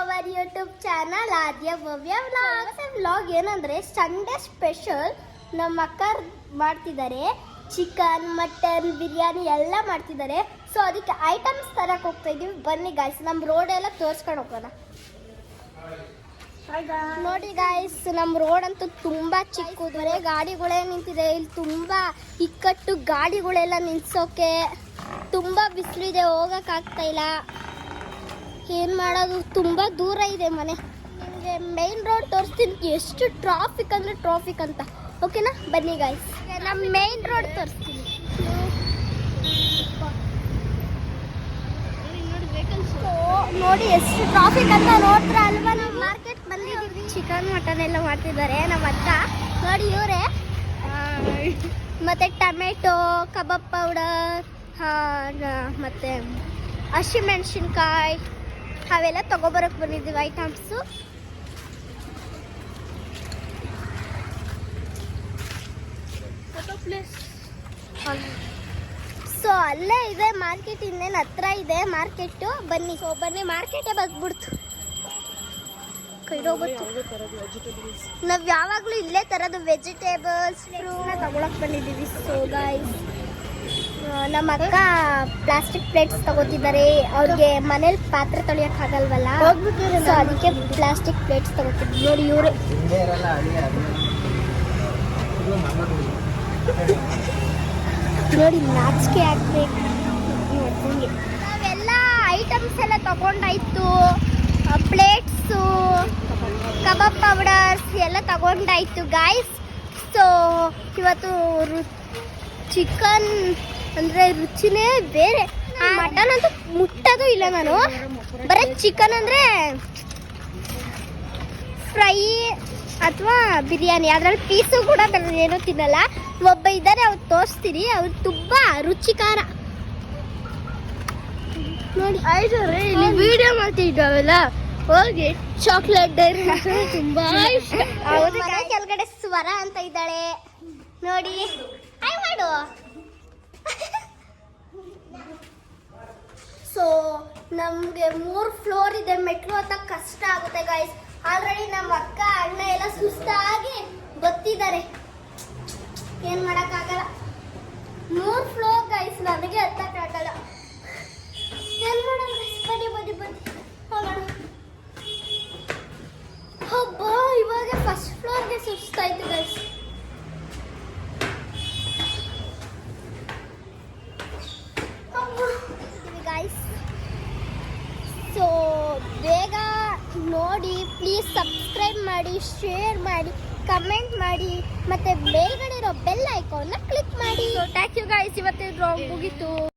Hour YouTube channel Aadya Bhavya vlog ಏನಂದ್ರೆ Sunday special ನಮ್ಮ ಅಕ್ಕ ಮಾಡ್ತಿದ್ದಾರೆ. ಚಿಕನ್ ಮಟನ್ ಬಿರಿಯಾನಿ ಎಲ್ಲ ಮಾಡ್ತಿದ್ದಾರೆ. ಸೊ ಅದಕ್ಕೆ ಐಟಮ್ಸ್ ತರಕ್ಕೆ ಹೋಗ್ತಾ ಇದೀವಿ. ಬನ್ನಿ ಗಾಯ್ಸ್, ನಮ್ಮ ರೋಡ್ ಎಲ್ಲ ತೋರಿಸ್ಕೊಂಡು ಹೋಗೋಣ. ನೋಡಿ ಗಾಯ್ಸ್, ನಮ್ಮ ರೋಡ್ ಅಂತೂ ತುಂಬಾ ಚಿಕ್ಕದ್ರೆ ಗಾಡಿಗಳೇ ನಿಂತಿದೆ. ಇಲ್ಲಿ ತುಂಬಾ ಇಕ್ಕಟ್ಟು, ಗಾಡಿಗಳೆಲ್ಲ ನಿಲ್ಸೋಕೆ ತುಂಬಾ ಬಿಸಿಲಿದೆ, ಹೋಗಕ್ಕಾಗ್ತಾ ಇಲ್ಲ. ಏನು ಮಾಡೋದು, ತುಂಬ ದೂರ ಇದೆ ಮನೆ. ನಿಮಗೆ ಮೇನ್ ರೋಡ್ ತೋರಿಸ್ತೀನಿ, ಎಷ್ಟು ಟ್ರಾಫಿಕ್ ಅಂದರೆ ಟ್ರಾಫಿಕ್ ಅಂತ. ಓಕೆನಾ, ಬನ್ನಿ ಗಾಯ್ಸ್, ನಮ್ಮ ಮೇನ್ ರೋಡ್ ತೋರಿಸ್ತೀನಿ. ನೋಡಿ ಎಷ್ಟು ಟ್ರಾಫಿಕ್ ಅಂತ ನೋಡ್ರ ಅಲ್ವಾ. ನಾವು ಮಾರ್ಕೆಟ್ ಬಂದಿದ್ದೀವಿ. ಚಿಕನ್ ಮಟನ್ ಎಲ್ಲ ಮಾಡ್ತಿದ್ದಾರೆ ನಮ್ಮ ಅಕ್ಕ. ನೋಡಿ ಇವರೇ. ಮತ್ತು ಟೊಮೆಟೊ, ಕಬಾಬ್ ಪೌಡರ್, ಮತ್ತು ಹಸಿಮೆಣಸಿನ್ಕಾಯಿ ಅವೆಲ್ಲ ತಗೊಬರಕ್ಕೆ ಬಂದಿದ್ದೀವಿ ಐಟಮ್ಸು. ಸೊ ಅಲ್ಲೇ ಇದೆ ಮಾರ್ಕೆಟ್, ಇನ್ನೇನು ಹತ್ರ ಇದೆ ಮಾರ್ಕೆಟು. ಬನ್ನಿ ಮಾರ್ಕೆಟೇ ಬಂದ್ಬಿಡ್ತು. ನಾವು ಯಾವಾಗಲೂ ಇಲ್ಲೇ ತರೋದು ವೆಜಿಟೇಬಲ್ಸ್ ತಗೊಳಕ್ ಬಂದಿದ್ದೀವಿ. ಸೊ ಗಾಯ್ಸ್, ನಮ್ಮ ಅಕ್ಕ ಪ್ಲಾಸ್ಟಿಕ್ ಪ್ಲೇಟ್ಸ್ ತಗೋತಿದ್ದಾರೆ. ಅವ್ರಿಗೆ ಮನೇಲಿ ಪಾತ್ರೆ ತೊಳಿಯೋಕ್ಕಾಗಲ್ವಲ್ಲ, ಸೊ ಅದಕ್ಕೆ ಪ್ಲಾಸ್ಟಿಕ್ ಪ್ಲೇಟ್ಸ್ ತಗೋತಿದ್ವಿ. ನೋಡಿ ಇವರೇ. ನೋಡಿ ನಾಚಿಕೆ ಆಗ್ಬೇಕು. ನಾವೆಲ್ಲ ಐಟಮ್ಸ್ ಎಲ್ಲ ತಗೊಂಡಾಯ್ತು. ಪ್ಲೇಟ್ಸು, ಕಬಾಬ್ ಪೌಡರ್ಸ್ ಎಲ್ಲ ತಗೊಂಡಾಯ್ತು ಗಾಯ್ಸ್. ಸೊ ಇವತ್ತು ಚಿಕನ್ ಅಂದರೆ ರುಚಿನೇ ಬೇರೆ. ಮಟನ್ ಅಂತೂ ಮುಟ್ಟೋದು ಇಲ್ಲ ನಾನು. ಬರೀ ಚಿಕನ್ ಅಂದರೆ ಫ್ರೈ ಅಥವಾ ಬಿರಿಯಾನಿ, ಅದರಲ್ಲಿ ಪೀಸು ಕೂಡ ಏನೂ ತಿನ್ನಲ್ಲ. ಒಬ್ಬ ಇದ್ದಾರೆ, ಅವ್ರು ತೋರಿಸ್ತೀನಿ. ಅವ್ರು ತುಂಬ ರುಚಿಕಾರ. ನೋಡಿ ಇಲ್ಲಿ ವಿಡಿಯೋ ಮಾಡ್ತಿದ್ದಾವೆಲ್ಲ, ಹೋಗಿ ಚಾಕ್ಲೇಟ್ ಡೈರಿ ತುಂಬಾ ಇಷ್ಟ. ಕೆಳಗಡೆ ಸ್ವರ ಅಂತ ಇದ್ದಾಳೆ ನೋಡಿ. ಆಯ್ ಮಾಡು. ಸೊ ನಮಗೆ 3 ಫ್ಲೋರ್ ಇದೆ. ಮೆಟ್ರೋ ಹತ್ತಕ್ಕೆ ಕಷ್ಟ ಆಗುತ್ತೆ ಗಾಯ್ಸ್. ಆಲ್ರೆಡಿ ನಮ್ಮ ಅಕ್ಕ ಅಣ್ಣ ಎಲ್ಲ ಸುಸ್ತಾಗಿ ಬತ್ತಿದ್ದಾರೆ. ಏನು ಮಾಡೋಕ್ಕಾಗಲ್ಲ. 3 ಫ್ಲೋರ್ ಗಾಯ್ಸ್, ನನಗೆ ಹತ್ತಕ್ಕಾಗಲ್ಲ. ಏನು ಮಾಡೋಣ, ಬನ್ನಿ ಹೋಗೋಣ. ಹಬ್ಬ, ಇವಾಗ ಫಸ್ಟ್ ಫ್ಲೋರ್ಗೆ ಸುಸ್ತಾಯ್ತು ಗಾಯ್ಸ್. ಗಾಯ್ಸ್, ಸೊ ಬೇಗ ನೋಡಿ, ಪ್ಲೀಸ್ ಸಬ್ಸ್ಕ್ರೈಬ್ ಮಾಡಿ, ಶೇರ್ ಮಾಡಿ, ಕಮೆಂಟ್ ಮಾಡಿ, ಮತ್ತೆ ಮೇಲ್ಗಡೆ ಇರೋ ಬೆಲ್ ಐಕಾನ್ನ ಕ್ಲಿಕ್ ಮಾಡಿ. ಸೊ ಥ್ಯಾಂಕ್ ಯು ಗಾಯ್ಸ್, ಇವತ್ತಿನ ವ್ಲಾಗ್ ಮುಗೀತು.